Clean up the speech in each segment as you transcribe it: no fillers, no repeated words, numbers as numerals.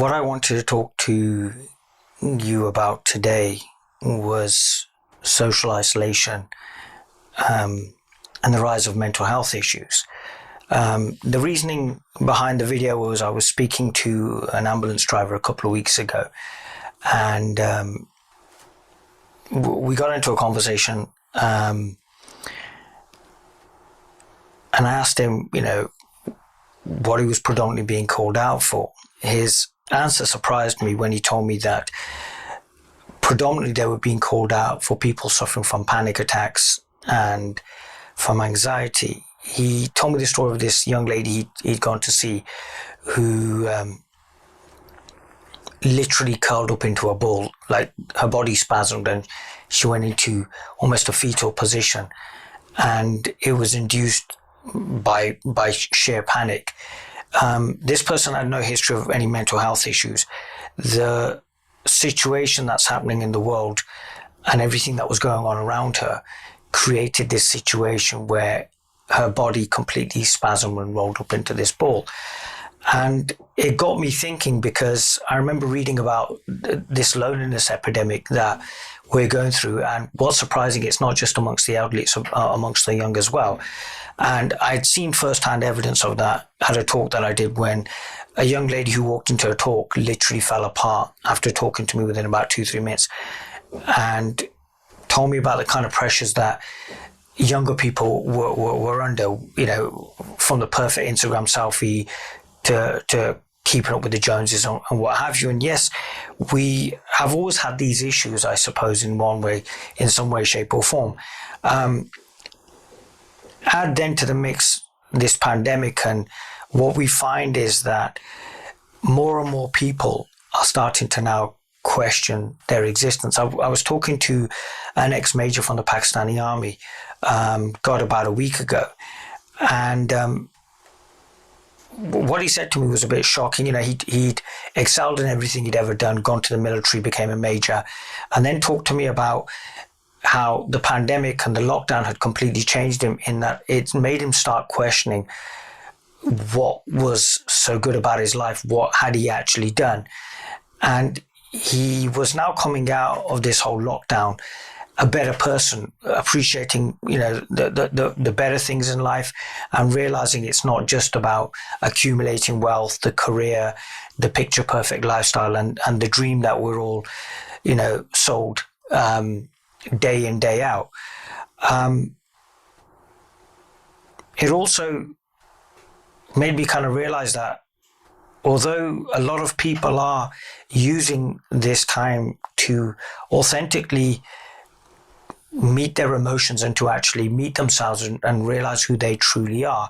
What I wanted to talk to you about today was social isolation and the rise of mental health issues. The reasoning behind the video was I was speaking to an ambulance driver a couple of weeks ago, and we got into a conversation, and I asked him, what he was predominantly being called out for. His answer surprised me when he told me that predominantly they were being called out for people suffering from panic attacks and from anxiety. He told me the story of this young lady he'd gone to see who literally curled up into a ball, like her body spasmed and she went into almost a fetal position, and it was induced by sheer panic. This person had no history of any mental health issues. The situation that's happening in the world and everything that was going on around her created this situation where her body completely spasmed and rolled up into this ball. And it got me thinking, because I remember reading about this loneliness epidemic that we're going through. And what's surprising, it's not just amongst the elderly, it's amongst the young as well. And I'd seen firsthand evidence of that at a talk that I did, when a young lady who walked into a talk literally fell apart after talking to me within about 2-3 minutes, and told me about the kind of pressures that younger people were under, from the perfect Instagram selfie to keeping up with the Joneses and what have you. And yes, we have always had these issues, I suppose, in some way, shape or form. Add then to the mix this pandemic, and what we find is that more and more people are starting to now question their existence. I was talking to an ex-major from the Pakistani army, about a week ago, and what he said to me was a bit shocking. He'd excelled in everything he'd ever done, gone to the military, became a major, and then talked to me about how the pandemic and the lockdown had completely changed him, in that it made him start questioning what was so good about his life, what had he actually done. And he was now coming out of this whole lockdown a better person, appreciating the better things in life, and realizing it's not just about accumulating wealth, the career, the picture perfect lifestyle, and the dream that we're all sold day in, day out. It also made me kind of realize that although a lot of people are using this time to authentically meet their emotions and to actually meet themselves and realize who they truly are,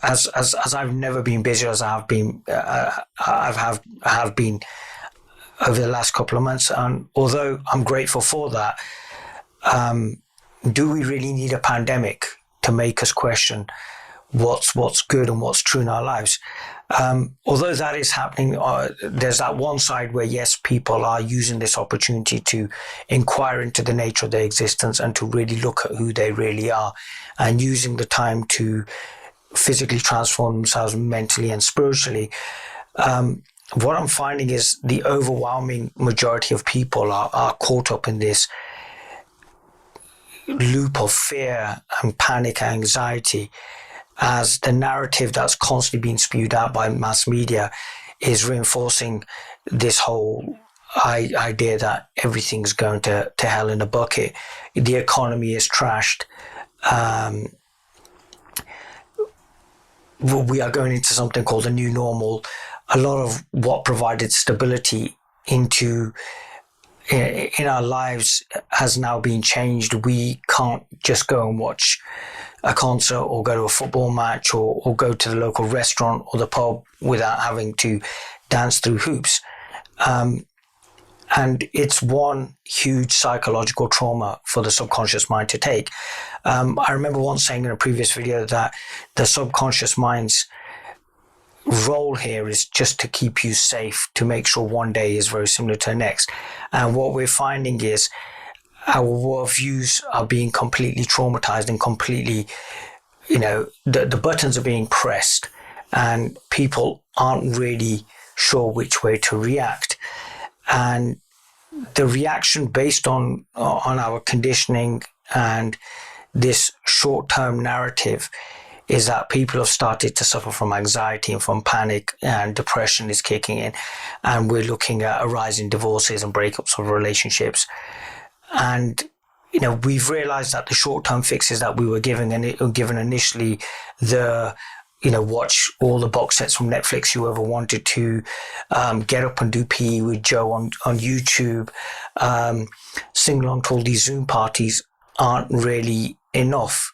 as I've never been busier as I have been, I have been over the last couple of months. And although I'm grateful for that, do we really need a pandemic to make us question what's good and what's true in our lives? Although that is happening, there's that one side where, yes, people are using this opportunity to inquire into the nature of their existence and to really look at who they really are, and using the time to physically transform themselves mentally and spiritually. What I'm finding is the overwhelming majority of people are caught up in this loop of fear and panic, anxiety, as the narrative that's constantly being spewed out by mass media is reinforcing this whole idea that everything's going to hell in a bucket. The economy is trashed. We are going into something called a new normal. A lot of what provided stability in our lives has now been changed. We can't just go and watch a concert or go to a football match or go to the local restaurant or the pub without having to dance through hoops. And it's one huge psychological trauma for the subconscious mind to take. I remember once saying in a previous video that the subconscious mind's role here is just to keep you safe, to make sure one day is very similar to the next. And what we're finding is our worldviews are being completely traumatized and completely, the buttons are being pressed, and people aren't really sure which way to react. And the reaction based on our conditioning and this short-term narrative is that people have started to suffer from anxiety and from panic, and depression is kicking in, and we're looking at a rise in divorces and breakups of relationships. And we've realized that the short-term fixes that we were given initially, the watch all the box sets from Netflix, whoever wanted to, get up and do PE with Joe on YouTube, sing along to all these Zoom parties, aren't really enough,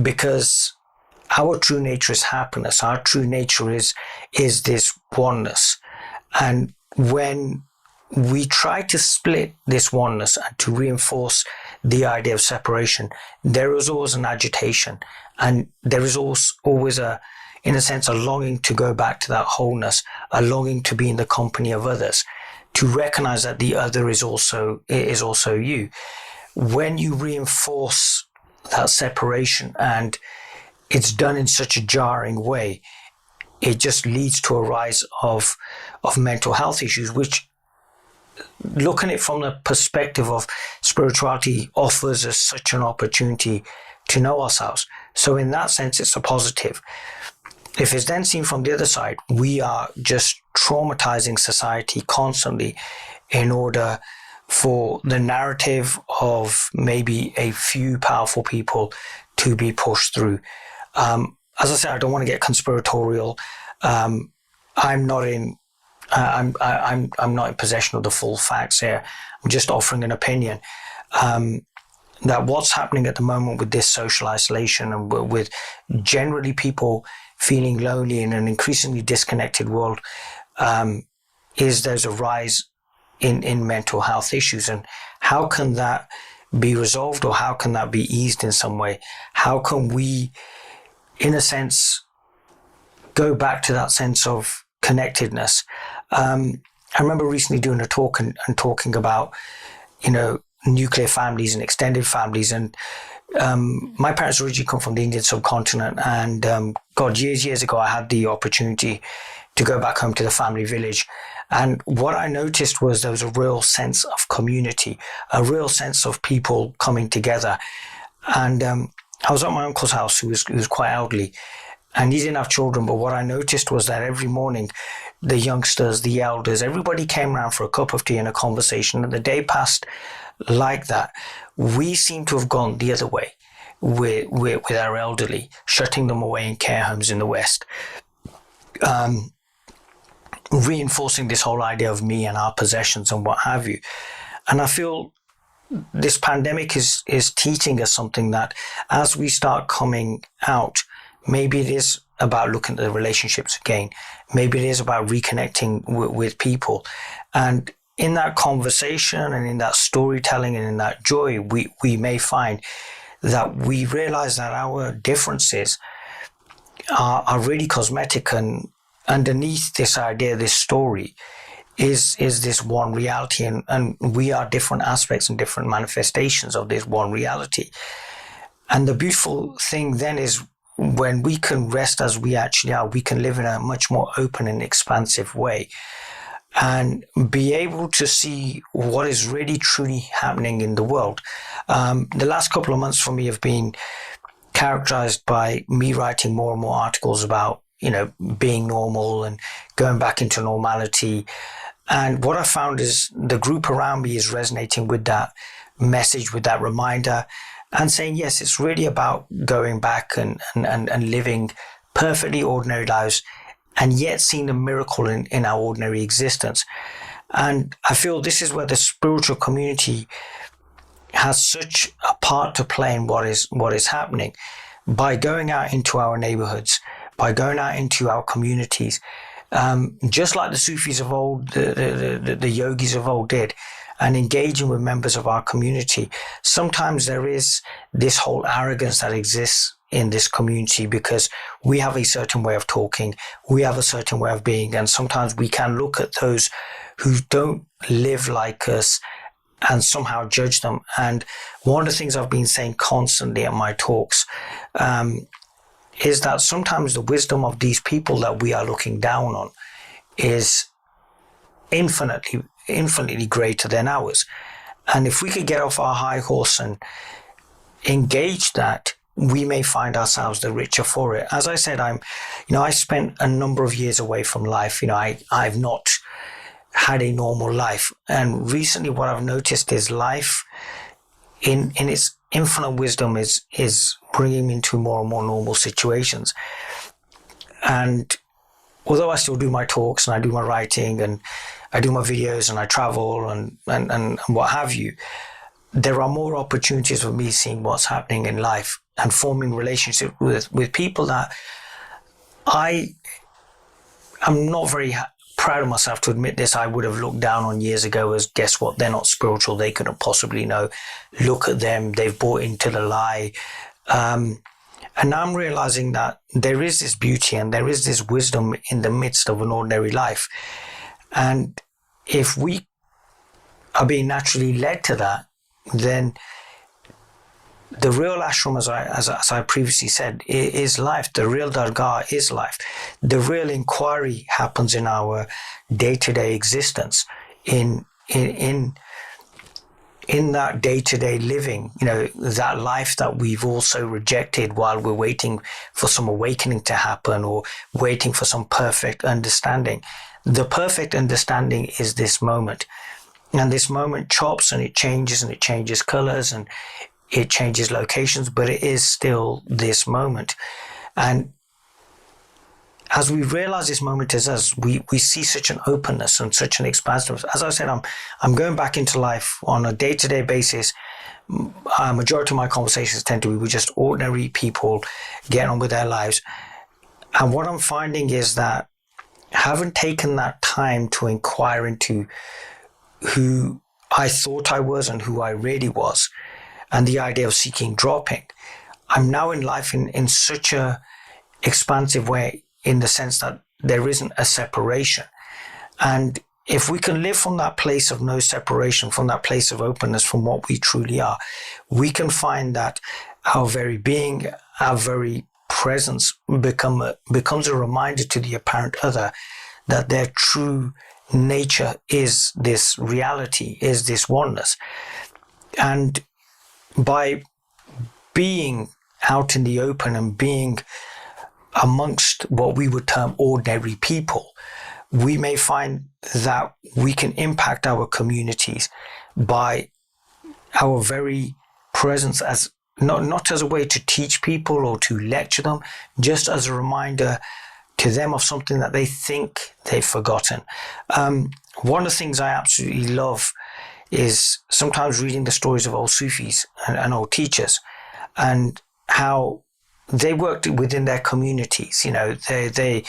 because our true nature is happiness. Our true nature is this oneness. And when we try to split this oneness and to reinforce the idea of separation, there is always an agitation, and there is always in a sense, a longing to go back to that wholeness, a longing to be in the company of others, to recognize that the other is also you. When you reinforce that separation, and it's done in such a jarring way, it just leads to a rise of mental health issues, which, looking at it from the perspective of spirituality, offers us such an opportunity to know ourselves. So in that sense, it's a positive. If it's then seen from the other side, we are just traumatizing society constantly in order for the narrative of maybe a few powerful people to be pushed through. As I said, I don't want to get conspiratorial. I'm not in possession of the full facts here. I'm just offering an opinion. That what's happening at the moment with this social isolation, and with generally people feeling lonely in an increasingly disconnected world, is there's a rise in mental health issues. And how can that be resolved, or how can that be eased in some way? How can we, in a sense, go back to that sense of connectedness? I remember recently doing a talk and talking about, nuclear families and extended families. And my parents originally come from the Indian subcontinent. And years ago, I had the opportunity to go back home to the family village. And what I noticed was there was a real sense of community, a real sense of people coming together. And I was at my uncle's house, who was quite elderly, and he didn't have children. But what I noticed was that every morning, the youngsters, the elders, everybody came around for a cup of tea and a conversation. And the day passed like that. We seem to have gone the other way with our elderly, shutting them away in care homes in the West, reinforcing this whole idea of me and our possessions and what have you. And I feel this pandemic is teaching us something, that as we start coming out, maybe it is about looking at the relationships again. Maybe it is about reconnecting with people. And in that conversation and in that storytelling and in that joy, we may find that we realize that our differences are really cosmetic, and underneath this idea, this story, is this one reality, and we are different aspects and different manifestations of this one reality. And the beautiful thing then is, when we can rest as we actually are, we can live in a much more open and expansive way, and be able to see what is really truly happening in the world. The last couple of months for me have been characterized by me writing more and more articles about, being normal and going back into normality. And what I found is the group around me is resonating with that message, with that reminder, and saying, yes, it's really about going back and living perfectly ordinary lives, and yet seeing the miracle in our ordinary existence. And I feel this is where the spiritual community has such a part to play in what is happening. By going out into our neighborhoods, by going out into our communities, just like the Sufis of old, the yogis of old did, and engaging with members of our community. Sometimes there is this whole arrogance that exists in this community, because we have a certain way of talking, we have a certain way of being, and sometimes we can look at those who don't live like us and somehow judge them. And one of the things I've been saying constantly at my talks is that sometimes the wisdom of these people that we are looking down on is infinitely greater than ours. And if we could get off our high horse and engage that, we may find ourselves the richer for it. As I said, I spent a number of years away from life. I've not had a normal life. And recently what I've noticed is life in its infinite wisdom is bringing me into more and more normal situations. And although I still do my talks and I do my writing and I do my videos and I travel and what have you, there are more opportunities for me seeing what's happening in life and forming relationships with people that I am not very proud of myself to admit this. I would have looked down on years ago as, guess what, they're not spiritual, they couldn't possibly know. Look at them, they've bought into the lie. And now I'm realizing that there is this beauty and there is this wisdom in the midst of an ordinary life. And if we are being naturally led to that, then the real ashram, as I previously said, is life. The real dargah is life. The real inquiry happens in our day-to-day existence, in that day-to-day living, that life that we've also rejected while we're waiting for some awakening to happen or waiting for some perfect understanding. The perfect understanding is this moment. And this moment chops and it changes colors and it changes locations, but it is still this moment. And as we realize this moment is us, we see such an openness and such an expansiveness. As I said, I'm going back into life on a day-to-day basis. Majority of my conversations tend to be with just ordinary people getting on with their lives. And what I'm finding is that I haven't taken that time to inquire into who I thought I was and who I really was, and the idea of seeking dropping. I'm now in life in such a expansive way, in the sense that there isn't a separation. And if we can live from that place of no separation, from that place of openness, from what we truly are, we can find that our very being, our very presence becomes a reminder to the apparent other that their true nature is this reality, is this oneness. And by being out in the open and being amongst what we would term ordinary people, we may find that we can impact our communities by our very presence, as not as a way to teach people or to lecture them, just as a reminder to them of something that they think they've forgotten. One of the things I absolutely love is sometimes reading the stories of old Sufis and old teachers, and how they worked within their communities. They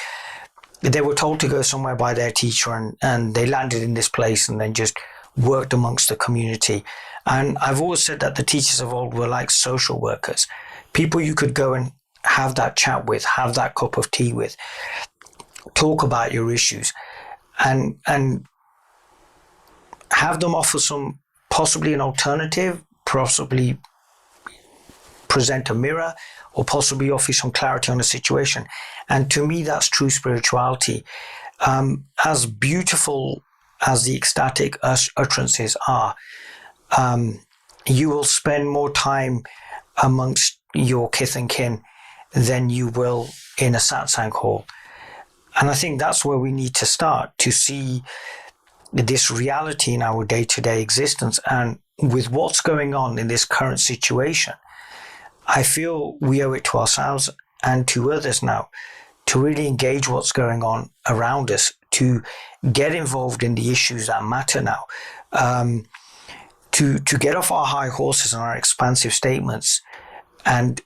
were told to go somewhere by their teacher, and they landed in this place and then just worked amongst the community. And I've always said that the teachers of old were like social workers, people you could go and have that chat with, have that cup of tea with, talk about your issues, and have them offer some, possibly an alternative, possibly present a mirror, or possibly offer some clarity on a situation. And to me, that's true spirituality. As beautiful as the ecstatic utterances are, you will spend more time amongst your kith and kin than you will in a satsang hall. And I think that's where we need to start, to see this reality in our day-to-day existence. And with what's going on in this current situation, I feel we owe it to ourselves and to others now to really engage what's going on around us, to get involved in the issues that matter now, to get off our high horses and our expansive statements and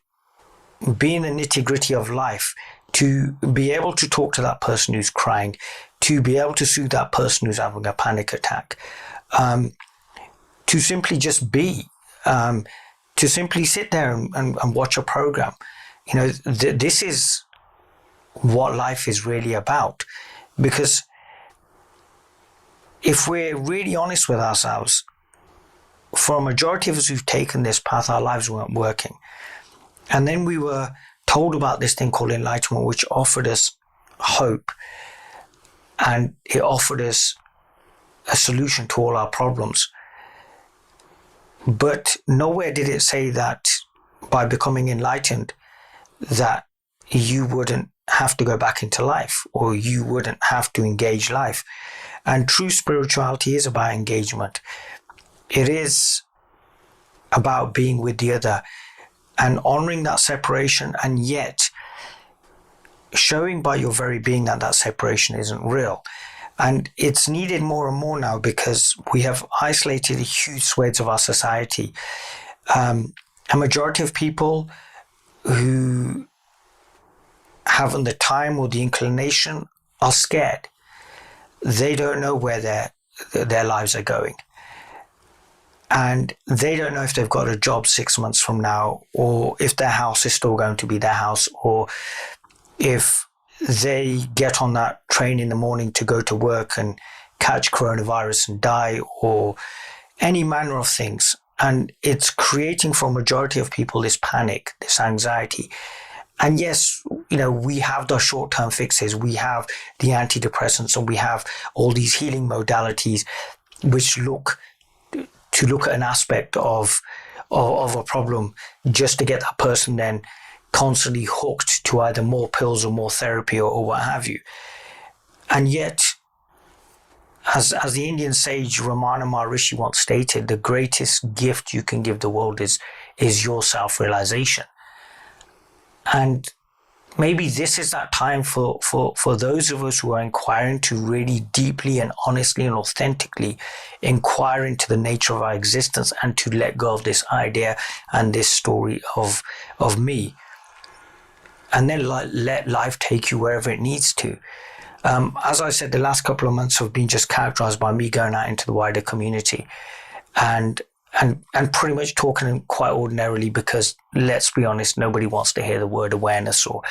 be in the nitty-gritty of life, to be able to talk to that person who's crying, to be able to soothe that person who's having a panic attack, to simply just be, to simply sit there and watch a program. This is what life is really about. Because if we're really honest with ourselves, for a majority of us who've taken this path, our lives weren't working. And then we were told about this thing called enlightenment, which offered us hope, and it offered us a solution to all our problems. But nowhere did it say that by becoming enlightened that you wouldn't have to go back into life, or you wouldn't have to engage life. And true spirituality is about engagement. It is about being with the other and honoring that separation, and yet showing by your very being that that separation isn't real. And it's needed more and more now, because we have isolated huge swathes of our society. A majority of people who haven't the time or the inclination are scared. They don't know where their lives are going. And they don't know if they've got a job 6 months from now, or if their house is still going to be their house, or if they get on that train in the morning to go to work and catch coronavirus and die, or any manner of things. And it's creating for a majority of people this panic, this anxiety. And yes, we have the short-term fixes. We have the antidepressants, and we have all these healing modalities which look at an aspect of a problem, just to get that person then constantly hooked to either more pills or more therapy or what have you. And yet, as the Indian sage Ramana Maharishi once stated, the greatest gift you can give the world is your self-realization. And maybe this is that time for those of us who are inquiring to really deeply and honestly and authentically inquire into the nature of our existence, and to let go of this idea and this story of me. And then let life take you wherever it needs to. As I said, the last couple of months have been just characterized by me going out into the wider community and pretty much talking quite ordinarily, because let's be honest, nobody wants to hear the word awareness or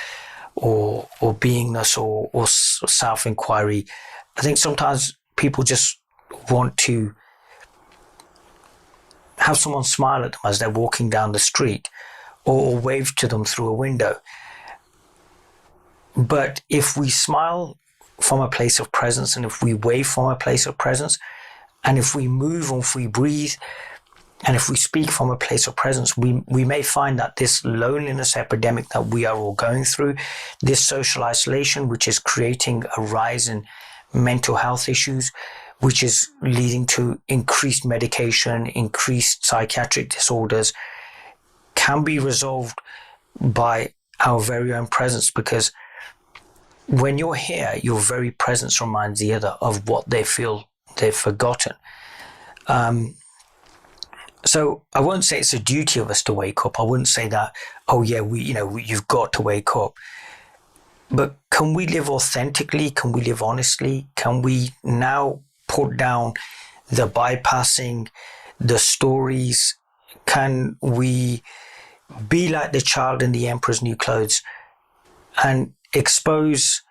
beingness or self-inquiry. I think sometimes people just want to have someone smile at them as they're walking down the street, or wave to them through a window. But if we smile from a place of presence, and if we wave from a place of presence, and if we move, and if we breathe, and if we speak from a place of presence, we may find that this loneliness epidemic that we are all going through, this social isolation, which is creating a rise in mental health issues, which is leading to increased medication, increased psychiatric disorders, can be resolved by our very own presence. Because when you're here, your very presence reminds the other of what they feel they've forgotten. So I won't say it's a duty of us to wake up. I wouldn't say that, oh yeah, you've got to wake up. But can we live authentically? Can we live honestly? Can we now put down the bypassing, the stories? Can we be like the child in the emperor's new clothes and expose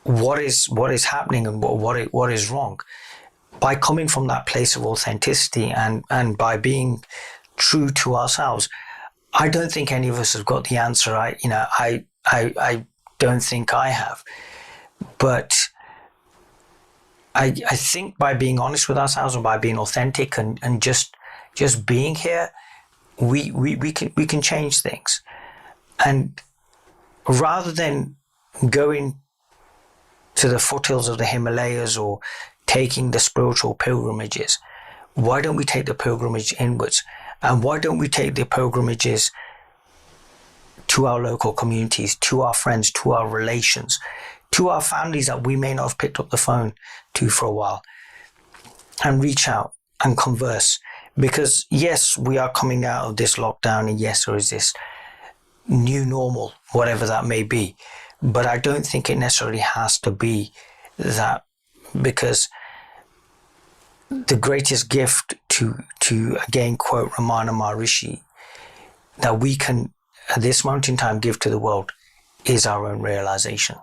what is happening and what is wrong? By coming from that place of authenticity and by being true to ourselves. I don't think any of us have got the answer. I don't think I have. But I think by being honest with ourselves and by being authentic and just being here, we can change things. And rather than going to the foothills of the Himalayas or taking the spiritual pilgrimages, why don't we take the pilgrimage inwards? And why don't we take the pilgrimages to our local communities, to our friends, to our relations, to our families that we may not have picked up the phone to for a while, and reach out and converse? Because yes, we are coming out of this lockdown, and yes, there is this new normal, whatever that may be. But I don't think it necessarily has to be that, because the greatest gift to again quote Ramana Maharishi, that we can at this moment in time give to the world is our own realization.